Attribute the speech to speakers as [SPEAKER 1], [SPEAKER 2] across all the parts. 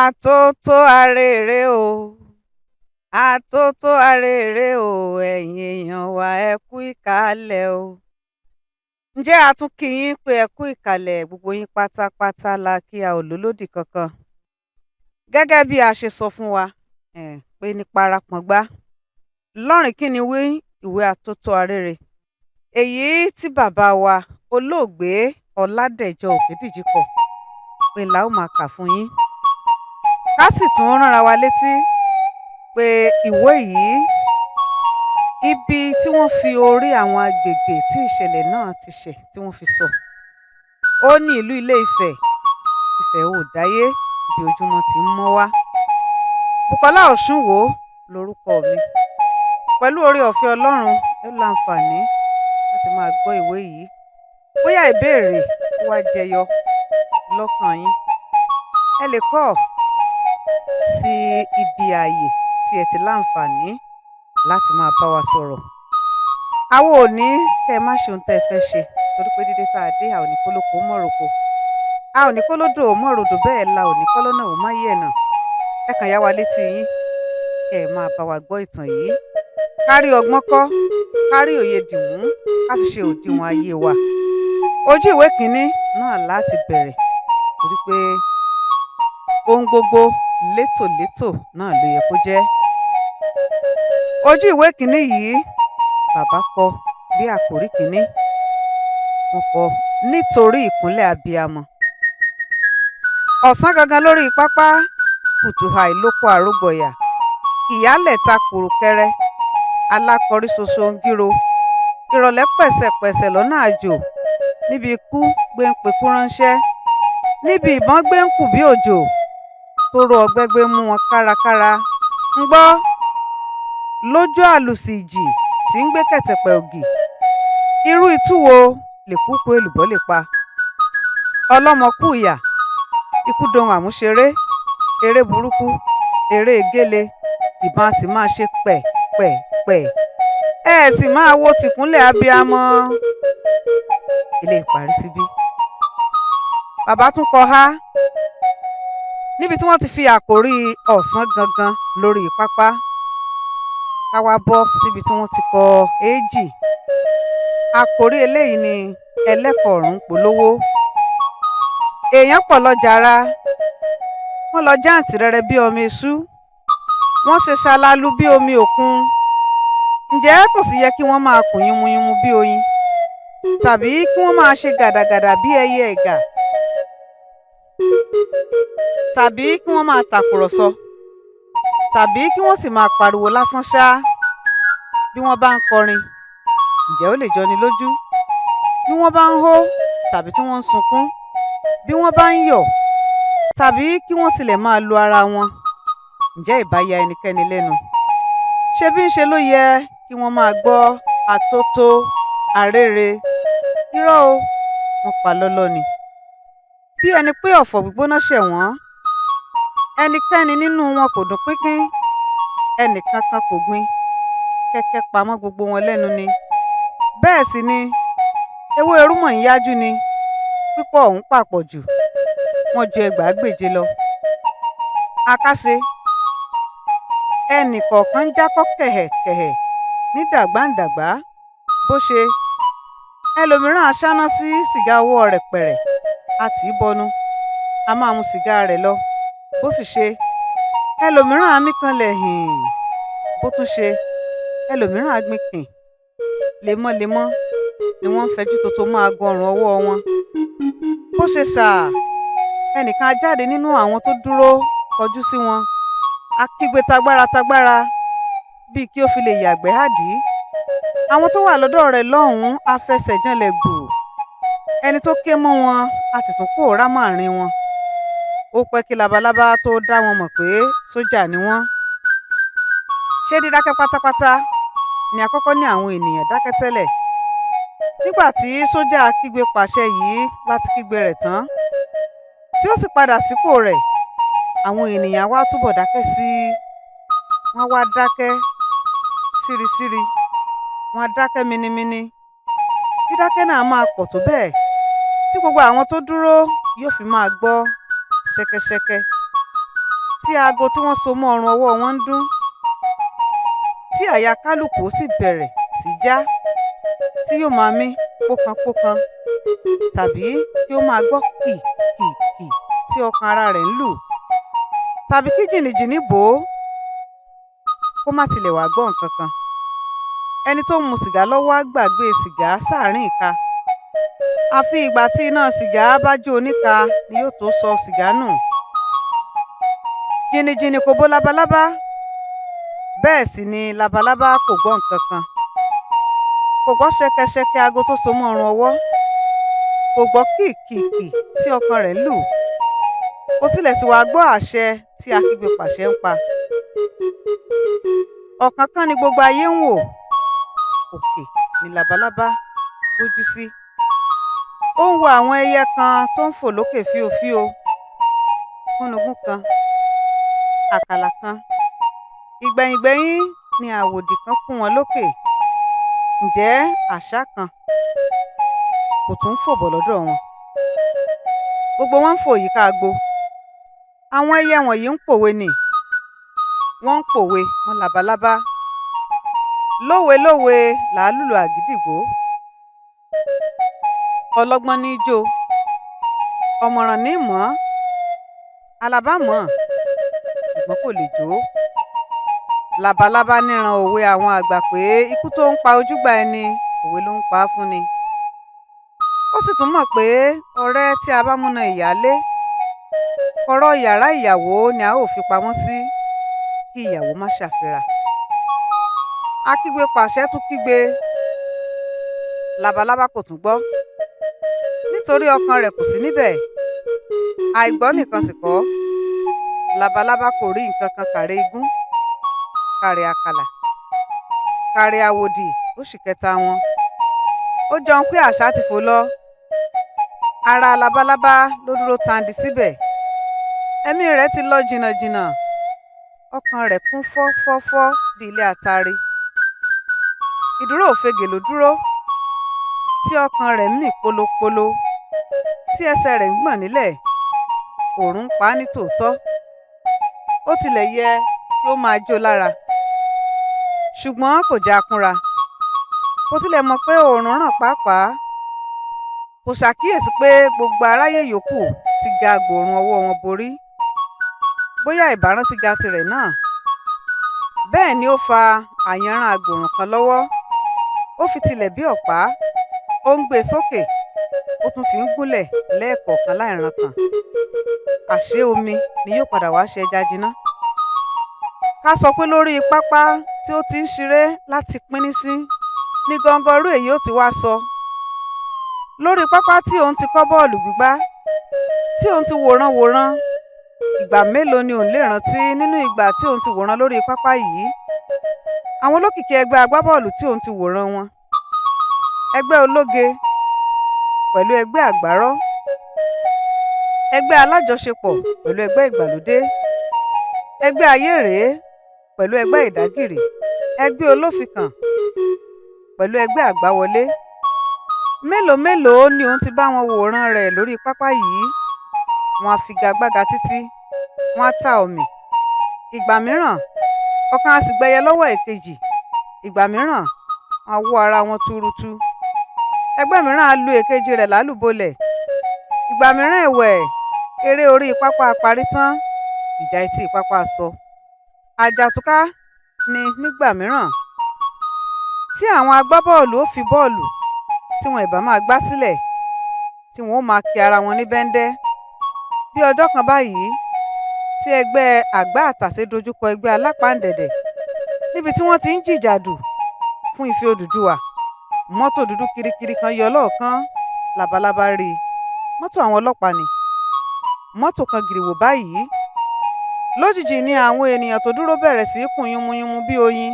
[SPEAKER 1] Atoto arere o, Atoto arere o, ẹ̀yin èèyàn wa ẹ kú ìkàlẹ̀ o. Ǹjẹ́ a tún kí yín pé ẹ kú ìkàlẹ̀ gbogbo yín pátápátá la kí a ò lólódì kankan. Gẹ́gẹ́ bí a ṣe sọ fún wa pé ní parapọ̀ngbá lọ́rìn Kinni wí ìwé Atoto arere. Èyí tí bàbá wa olóògbé Ọládẹ̀jọ Ògédìjí kọ pé la ó máa kà fún yín. Ká sì tún ránra wa létí pé ìwé yìí ibi tí wọ́n fi orí àwọn agbègbè tí ìṣẹ̀lẹ̀ náà ti ṣẹ̀ tí wọ́n fi sọ. Ó ní ìlú Ilé-Ifẹ̀, Ifẹ̀ oòdáyé bí ojúmọ́ ti ń mọ́ wá. Bùkọ́lá Òṣùnwó lorúkọ mi. Pẹ̀lú oore-ọ̀fẹ́ Ọlọ́run ẹ láǹfààní láti máa gbọ́ ìwé yìí. Bóyá ìbéèrè ó wá jẹyọ lọ́kàn yín, ẹ lè kọ sí ibi ààyè tí ẹ ti láǹfààní láti máa bá wa sọ̀rọ̀. Àwa ò ní kẹ́ ẹ má ṣe ohun tẹ́ ẹ fẹ́ ṣe torí pé dídé tá a dé a ò ní kólóko mọ́roko. A ò ní kólódò mọ́rodò bẹ́ẹ̀ la ò ní kọ́lọ́nà ò má yẹ̀nà. Ẹ kàn yá wa létí yín kẹ́ ẹ máa bá wa gbọ́ ìtàn yìí. Kárí ọgbọ́n kọ́, kárí òye dìmú, ká fi ṣe òdiwọ̀n ayé wa. Ojú ìwé kìíní náà láti bẹ̀rẹ̀ torí pé ohun gbogbo létòlétò náà ló yẹ kó jẹ́. Ojú ìwé kìíní yìí bàbá kọ bí àkòrí kìíní. Wọ́n kọ nítorí ìkúnlẹ̀ abiyamọ. Ọ̀sán gangan lórí pápá, kùtù hàì lóko àrógbọ̀yà. Ìyálẹ̀ta kùrùkẹrẹ, alákọ̀rí ṣoṣo ń gíro. Ìrọ̀lẹ́ pẹ̀sẹ̀pẹ̀sẹ̀ lọ́nà àjò. Níbi ikú gbé ń pekú ránṣẹ́. Níbi ìbọn gbé ń kù bí òjò. Tóró ọgbẹ́ gbé mú wọn kárakára. Ń gbọ́ lójú àlùsì ìjì tí ń gbé kẹ̀tẹ̀pẹ̀ ògì. Irú itú wo lèkúkú èlùbọ́ lè pa? Ọlọ́mọ kú ìyà, ikú dohun àmúṣeré, eré burúkú, eré egéle, ìbọn a sì máa ṣe pẹ̀pẹ̀pẹ̀. Ẹ sì máa wo tìkúnlẹ̀ abiyamọ. Ilé ìparí síbí. Bàbá tún kọ há níbi tí wọ́n ti fi àkòrí ọ̀sán gangan lórí pápá. Ká wá bọ́ síbi tí wọ́n ti kọ èjì. Àkòrí eléyìí ni ẹlẹ́kọ̀ọ́rùn polówó. Èèyàn pọ̀ lọ́jà ara. Wọ́n lọ jàǹtìrẹrẹ bí ọmọ eṣú. Wọ́n ṣe ṣalalu bí omi òkun. Ǹjẹ́ kò sì yẹ kí wọ́n máa kùn yínmuyínmu bí oyin? Tàbí kí wọ́n máa ṣe gàdàgàdà bí ẹyẹ ẹ̀gà? Tàbí kí wọ́n máa tàkùrọ̀sọ? Tàbí kí wọ́n sì máa pariwo lásán ṣá? Bí wọ́n bá ń kọrin, ǹjẹ́ ó lè jọni lójú? Bí wọ́n bá ń hó tàbí tí wọ́n ń sunkún? Bí wọ́n bá ń yọ̀ tàbí kí wọ́n tilẹ̀ máa lu ara wọn? Ǹjẹ́ ìbá ya ẹnikẹ́ni lẹ́nu? Ṣebí ńṣe ló yẹ kí wọ́n máa gbọ́ Atoto arere? Irọ́ o, wọ́n pa lọ́lọ́ ni. Bí ẹni pé ọ̀fọ̀ gbígbóná ṣẹ̀ wọ́n. Ẹnikẹ́ni nínú wọn kò dùn pínpín. Ẹnìkankan kò gbin. Kẹ́kẹ́ pamọ́ gbogbo wọn lẹ́nu ni. Bẹ́ẹ̀ sì ni ewé erúmọ̀ ń yájú ni. Pípọ̀ ọ̀hún pàpọ̀ jù. Wọ́n ju ẹgbàágbèje lọ. Akáṣe ẹnì kọ̀ọ̀kan ń jákọ́ kẹ̀hẹ̀kẹ̀hẹ̀ ní dàgbàǹdàgbà. Bó ṣe ẹlòmíràn aṣáná sí sìgá ọwọ́ rẹ̀ pẹ̀rẹ̀, a tì í bọnu, a máa mu sìgá rẹ̀ lọ. Bó sì ṣe ẹlòmíràn á mí kanlẹ̀ hìn. Bó tún ṣe ẹlòmíràn á gbin kìn. Lemọ́lemọ́ ni wọ́n ń fẹjú tótó máa gun ọrùn ọwọ́ wọn. Bó ṣe sà ẹnìkan á jáde nínú àwọn tó dúró kọjú sí wọn. A kígbe tagbára bíi kí ó fi lè yàgbẹ́ àdí. Àwọn tó wà lọ́dọ̀ rẹ̀ lọ́hùn-ún á fẹsẹ̀ janlẹ̀ gbù. Ẹni tó ké mọ́ wọn á sì tún pòórá máàrin wọn. Ó pẹ́ kí labalábá tó dá wọn mọ̀ pé sójà ni wọ́n. Ṣé dídákẹ́ pátápátá ni àkọ́kọ́ ní àwọn ènìyàn dákẹ́ tẹ́lẹ̀? Nígbà tí sójà kígbe pàṣẹ yìí láti kígbe rẹ̀ tán, tí ó sì padà sípò rẹ̀, àwọn ènìyàn wá túbọ̀ dákẹ́ sí i. Wọ́n wá dákẹ́ ṣíriṣíri. Wọ́n á dákẹ́ minimini. Dídákẹ́ náà máa pọ̀ tó bẹ́ẹ̀ tí gbogbo àwọn tó dúró yóò fi máa gbọ́ ṣẹ́kẹ́ṣẹ́kẹ́. tí aago tí wọ́n so mọ́ ọrùn ọwọ́ wọn ń dún, tí àyà kálukú ó sì bẹ̀rẹ̀ sí já, tí yóò máa mí pókanpókan, tàbí kí ó máa gbọ́ kìkìkì tí ọkàn ara rẹ̀ ń lù, tàbí kí jìnnìjìnnì bò ó kó má tilẹ̀ wá gbọ́ nǹkan kan. Ẹni tó ń mu sìgá lọ́wọ́ á gbàgbé sìgá sáàrin ìka. Àfi ìgbà tí iná sìgá bá jó oníka ni yóò tó sọ sìgá nù. Jìnnìjìnnì kò bó labalábá, bẹ́ẹ̀ sì ni labalábá kò gbọ́ nǹkan kan. Kò gbọ́ ṣẹkẹṣẹkẹ aago tó so mọ́ ọrùn ọwọ́, kò gbọ́ kìkìkì tí ọkàn rẹ̀ ń lù, kò tilẹ̀ sì wá gbọ́ àṣẹ tí akígbe pàṣẹ ń pa. Ọ̀kánkán ni gbogbo ayé ń wò, òkè ni labalábá gbójú sí. Ó ń wo àwọn ẹyẹ kan tó ń fò lókè fíofío, gúnugún kan, àkàlà kan. Ìgbẹ̀yìngbẹ́yín ni àwòdì kan kún wọn lókè. Ǹjẹ́ àṣá kan kò tún fò bọ̀ lọ́dọ̀ wọn? Gbogbo wọn ń fò yíká agbo. Àwọn ẹyẹ wọ̀nyí ń pòwe nì, wọ́n ń pòwe mọ́ labalábá. Lówe-lówe làá lùlù àgídìgbò. Ọlọ́gbọ́n ní í jó, ọ̀mọ̀ràn ní í mọ̀ ọ́n, alábá mọ̀ ọ́n, ṣùgbọ́n kò lè jó. Labalábá níran òwe àwọn àgbà pé ikú tó ń pa ojúgbà ẹni, òwe ló ń pa á fún ni. Ó sì tún mọ̀ pé ọ̀rẹ́ tí a bá múná ìyálé, kọ̀rọ̀ yàrá ìyàwó ni a ó fi pamọ́ sí kí ìyàwó má ṣàfira. Akígbe pàṣẹ tún kígbe, labalábá kò tún gbọ́, nítorí ọkàn rẹ̀ kò sí níbẹ̀. Àìgbọ́ nìkan sì kọ́, labalábá kò rí nǹkan kan kàrè igún, kàrè àkàlà, kàrè àwòdì oṣù kẹta wọn. Ó jọun pé àṣá ti fò lọ, ara labalábá ló dúró tandi síbẹ̀. Ẹ̀mí rẹ̀ ti lọ jìnnàjìnnà, ọkàn rẹ̀ kún fọ́fọ́fọ́ bí ilé atare. Ìdúró òfegè ló dúró, tí ọkàn rẹ̀ ń mì polopolo, tí ẹsẹ̀ rẹ̀ ń gbọ̀n nílẹ̀. Òòrùn pa á ní tòótọ́, ó tilẹ̀ yẹ kí ó máa jó lára, ṣùgbọ́n kò já kúnra. Kò tilẹ̀ mọ̀ pé òòrùn ràn pàápàá. Kò ṣàkíyèsí pé gbogbo aráyé yòókù ti ga gbòòrùn ọwọ́ wọn borí. Bóyá ìbáràn ti ga tirẹ̀ náà. Bẹ́ẹ̀ ni ó fa àyànràn agbòòrùn kan lọ́wọ́, ó fi tilẹ̀ bí ọ̀pá, ó ń gbé e sókè, ó tún fi ń gúnlẹ̀ lẹ́ẹ̀kọ̀ọ̀kan láìran kan. Àṣé omi ni yóò padà wá ṣe ẹja jiná. Ká sọ pé lórí pápá tí ó ti ń ṣeré láti pínísín ní gọngọrú èyí ó ti wá sọ. Lórí pápá tí òun ti kọ́ bọ́ọ̀lù gbígbá, tí òun ti wòran, ìgbà mélòó ni òun lè rántí nínú ìgbà tí òun ti wòran lórí pápá yìí? Àwọn olókìkí ẹgbẹ́ agbábọ́ọ̀lù tí òun ti wòran wọn, ẹgbẹ́ ológe pẹ̀lú ẹgbẹ́ àgbárọ́, ẹgbẹ́ alájọṣepọ̀ pẹ̀lú ẹgbẹ́ ìgbàlódé, ẹgbẹ́ ayérèé pẹ̀lú ẹgbẹ́ ìdágìrì, ẹgbẹ́ olófikàn pẹ̀lú ẹgbẹ́ àgbáwọlé. Mélòó ni òun ti bá wọn wòran rẹ̀ lórí pápá yìí. Wọ́n á figagbága títí, wọ́n á ta ọ̀mì. Ìgbà mìíràn ọ̀kan á sì gbẹyẹ lọ́wọ́ èkejì, ìgbà mìíràn á wọ́ ara wọn túrútú. Ẹgbẹ́ mìíràn á lu èkejì rẹ̀ lálùbọ́lẹ̀. Ìgbà mìíràn ẹ̀wẹ̀, eré orí pápá parí tán, ìjà etí pápá sọ. Àjàtúká ni nígbà mìíràn tí àwọn agbábọ́ọ̀lù ó fi bọ́ọ̀lù tí wọn ìbá máa gbá sílẹ̀, tí wọn ó máa kí ara wọn ní bẹ́ńdẹ́. Bí ọjọ́ kan báyìí tí ẹgbẹ́ àgbá àtàsé dojúkọ ẹgbẹ́ alápáǹdẹ̀dẹ̀ níbi tí wọ́n ti ń jìjàdù fún ife Odùduwà, mọ́tò dúdú kirikiri kan yọ lọ́ọ̀kan. Labalábá rí i, mọ́tò àwọn ọlọ́pàá ni. Mọ́tò kan gìrìwò báyìí, lójijì ni àwọn ènìyàn tó dúró bẹ̀rẹ̀ sí í kùn yúnmúyúnmú bí oyin.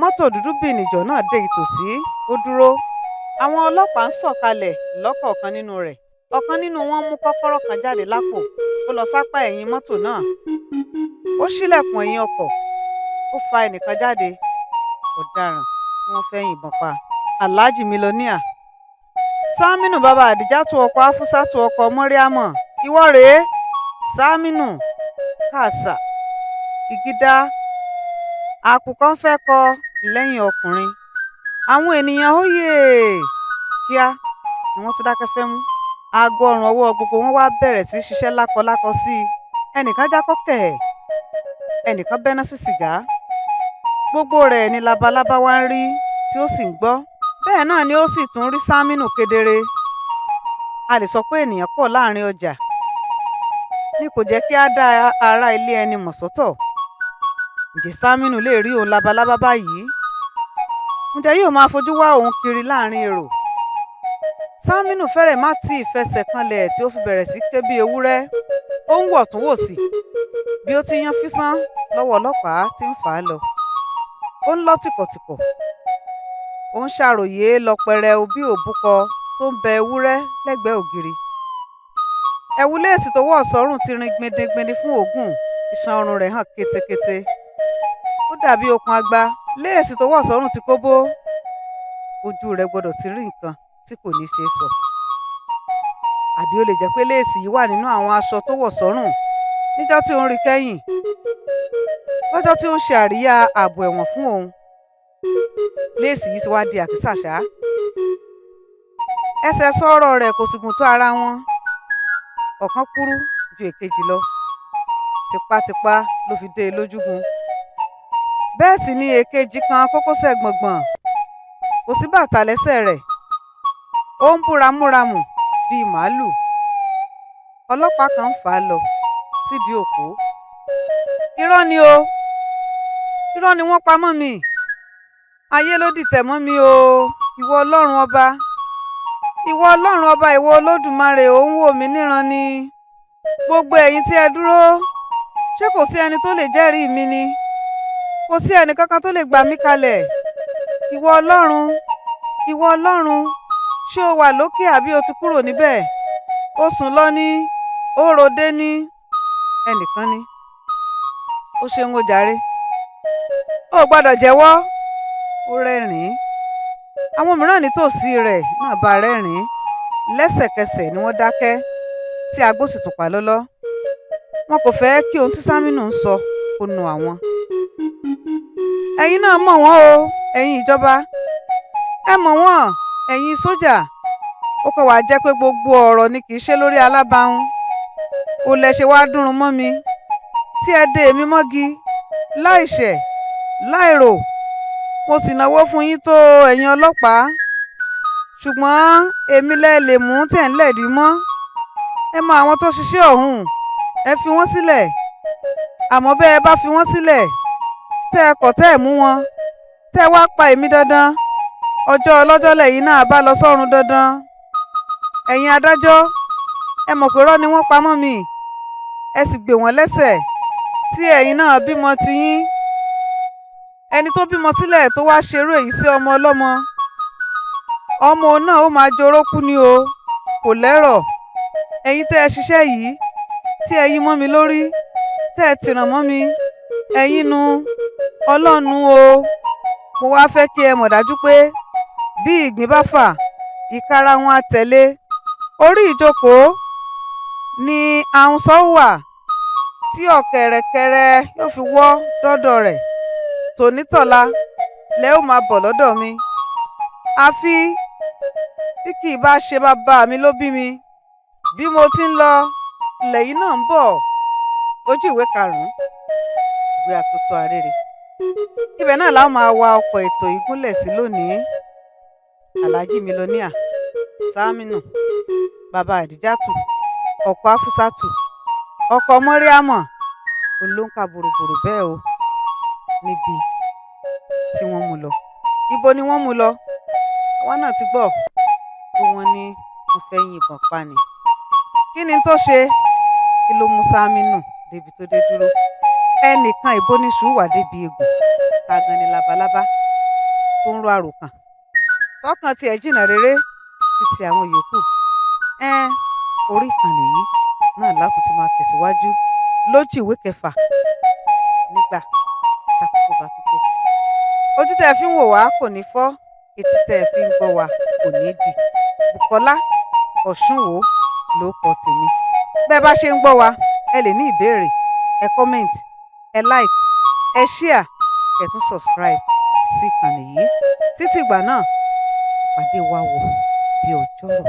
[SPEAKER 1] Mọ́tò dúdú bìnìjọ náà dé ìtòsí, ó dúró. Àwọn ọlọ́pàá ń sọ̀kalẹ̀ lọ́kọ̀ọ̀kan nínú rẹ̀. Ọ̀kan nínú wọn mú kọ́kọ́rọ́ kan jáde lápò, ó lọ sápá ẹ̀yìn mọ́tò náà. Ó ṣílẹ̀kùn ẹ̀yìn ọkọ̀, ó fa ẹnìkan jáde. Ọ̀daràn tí wọ́n fẹ́ yìnbọn pa, Alhaji Mílíọ̀níà. Sámínù bàbá Àdìjátù ọkọ Áfúsátù ọkọ Mọ́ríámọ̀. Ìwọ rèé, Sámínù. kàsà ìgídá àkùkọ ń fẹ́ kọ lẹ́yìn ọkùnrin. Àwọn ènìyàn hóyè kíá ni wọ́n tún dákẹ́ fẹ́mú. Aago ọrùn ọwọ́ gbogbo wọn wá bẹ̀rẹ̀ sí í ṣiṣẹ́ lákọlákọ sí i. Ẹnìkan jákọ́ kẹ̀, ẹnìkan bẹ́ná sí sìgá. Gbogbo rẹ̀ ni labalábá wá ń rí tí ó sì ń gbọ́. Bẹ́ẹ̀ náà ni ó sì tún rí Sámínù kedere. A lè sọ pé ènìyàn pọ̀ láàrin ọjà ní kò jẹ́ kí á dá ará ilé ẹni mọ̀ sọ́tọ̀. Ǹjẹ́ Sámínù lè rí òun labalábá báyìí? Ǹjẹ́ yóò máa fojú wá òun kiri láàrin èrò? Sámínù fẹ́rẹ̀ má tí ì fẹsẹ̀ kanlẹ̀ tí ó fi bẹ̀rẹ̀ sí ké bí ewúrẹ́. Ó ń wọ̀ tún wò sí bí ó ti yan físán lọ́wọ́ ọlọ́pàá tí ń fà á lọ. Ó ń lọ́ tìkọ̀tìkọ̀. Ó ń ṣàròyé lọ pẹrẹu bí òbúkọ tó ń bẹ ewúrẹ́ lẹ́gbẹ̀ẹ́ ògiri. Ẹ̀wù léèsì tó wọ̀ sọ́rùn ti rin gbindigbindi fún òógùn. Iṣan ọrùn rẹ̀ hàn ketekete. Ó dàbí okùn agba. Léèsì tó wọ̀ sọ́rùn ti kóbó. Ojú rẹ̀ gbọdọ̀ ti rí nǹkan tí kò ní ṣe sọ. Àbí ó lè jẹ́ pé léèsì yìí wà nínú àwọn aṣọ tó wọ̀ sọ́rùn níjọ́ tí ó ń rí kẹ́yìn, lọ́jọ́ tí ó ń ṣe àríyá ààbò ẹ̀wọ̀n fún òun. Léèsì yìí ti wá di àkísà ṣá. Ẹsẹ̀ sọ́rọ̀ rẹ̀ kò sì gùn tó ara wọn. Ọ̀kan kúrú ju èkejì lọ. Tipátipá ló fi dé e lójúgun. Bẹ́ẹ̀ sì ni èkejì kan kókósẹ̀ gbọ̀ngbọ̀n. Kò sí bàtà lẹ́sẹ̀ rẹ̀. Ó ń bú ramúramù bíi màálù. Ọlọ́pàá kan ń fà á lọ sídìí òpó. Irọ́ ni o, irọ́ ni wọ́n pa mọ́ mi. Ayé ló dìtẹ̀ mọ́ mi o. Ìwọ Ọlọ́run ọba, ìwọ Ọlọ́run ọba, ìwọ Olódùmarè, ò ń wò mí níran ni. Gbogbo ẹ̀yin tí ẹ dúró, ṣé kò sí ẹni tó lè jẹ́rìí mi ni? Kò sí ẹnì kankan tó lè gbà mí kalẹ̀. Ìwọ Ọlọ́run, ìwọ Ọlọ́run, ṣé o wà lókè àbí o ti kúrò níbẹ̀? Ó sùn lọ ní, ó ròde ní. Ẹnìkan ní, ó ṣeun o jàre, ó gbọ́dọ̀ jẹ́wọ́. Ó rẹ́rìn-ín. Àwọn mìíràn nítòsí rẹ̀ náà bá rẹ́rìn-ín. Lẹ́sẹ̀kẹsẹ̀ ni wọ́n dákẹ́ tí agbó sì tún pa lọ́lọ́. Wọn kò fẹ́ kí ohun tí Sámínù ń sọ kó nu àwọn. Ẹ̀yin náà mọ̀ wọ́n o, ẹ̀yin ìjọba. Ẹ mọ̀ wọ́n, ẹ̀yin sójà. Ó kàn wá jẹ́ pé gbogbo ọ̀rọ̀ ni kì í ṣe lórí alábàáhùn. Ó lẹ ṣe wá dúnrún mọ́ mi tí ẹ dè mí mọ́gi láìṣẹ̀ láìrò. Mo sì náwó fún yín tó ẹ̀yin ọlọ́pàá. Ṣùgbọ́n èmi lẹ lè mú tẹ̀ ń lẹ̀dí mọ́. Ẹ mọ àwọn tó ṣiṣẹ́ ọ̀hún, ẹ fi wọ́n sílẹ̀. Àmọ́ bẹ́ ẹ bá fi wọ́n sílẹ̀, tẹ́ ẹ kọ̀ tẹ́ ẹ mú wọn, tẹ́ ẹ wá pa èmi dandan, ọjọ́ ọlọ́jọ́ lẹ́yìn náà bá lọ sọ́run dandan. Ẹ̀yin adájọ́, ẹ mọ̀ pé irọ́ ni wọ́n pa mọ́ mi. Ẹ sì gbè wọ́n lẹ́sẹ̀ tí ẹ̀yin náà bímọ tiyín. Ẹni tó bímọ sílẹ̀ tó wá ṣerú èyí sí ọmọ ọlọ́mọ, ọmọ náà ó máa joró kú ni o, kò lẹ́rọ̀. Ẹ̀yin tẹ́ ẹ ṣiṣẹ́ yìí tí ẹ yín mọ́ mi lórí, tẹ́ ẹ tìràn mọ́ mi, ẹ̀yin nu Ọlọ́run o. Mo wá fẹ́ kí ẹ mọ̀ dájú pé bí ìgbín bá fà, ìkara wọn á tẹ̀lé. Orí ìjókòó ni àhùnsọ wà tí ọ̀kẹ̀rẹ̀kẹ̀rẹ̀ yóò fi wọ́ dọ́dọ̀ rẹ̀. Tònítọ̀la lẹ ó máa bọ̀ lọ́dọ̀ mi. Àfi bí kì í bá ṣe bàbá mi ló bí mi. Bí mo ti ń lọ lẹ́yìn náà ń bọ̀. Ojú ìwé 5, ìwé Atoto Arere. Ibẹ̀ náà la ó máa wa ọkọ̀ ètò ìgúnlẹ̀ sí lónìí. Alhaji Mílíọ̀níà Sámínù, bàbá Àdíjàtù, ọkọ Áfúsátù, ọkọ Mọ́ríámọ̀, olóńkà bòròbòrò bẹ́ẹ̀ o, níbi tí wọ́n mú lọ. Ibo ni wọ́n mú lọ? Àwa náà ti gbọ́ pé wọ́n ní wọ́n fẹ́ yìnbọn pa ni. Kí ni tó ṣe? Kí ló mú Sámínù débi tó dé dúró? Ẹnìkan ìbóníṣù wà débi egbò. Ta gan ni labalábá tó ń ro àròkàn tọkàn tiẹ̀ jìnnà rere títí àwọn yòókù. Orí ìkànnì yìí náà látún máa tẹ̀síwájú lójú ìwé 6 nígbà tákòókò bá tó tó. Ojú tẹ́ ẹ fi ń wò wá kò ní fọ́, etí tẹ́ ẹ fi ń gbọ́ wá kò ní dì. Bùkọ́lá Ọ̀ṣúnwò ló kọ tèmi. Bẹ́ẹ̀ bá ṣe ń gbọ́ wa, ẹ lè ní ìbéèrè ẹ comment, ẹ like, ẹ share, ẹ tún subscribe sí ìkànnì yìí. Títí ìgbà náà, ìpàdé wa wọ̀ bí ọjọ́rọ̀.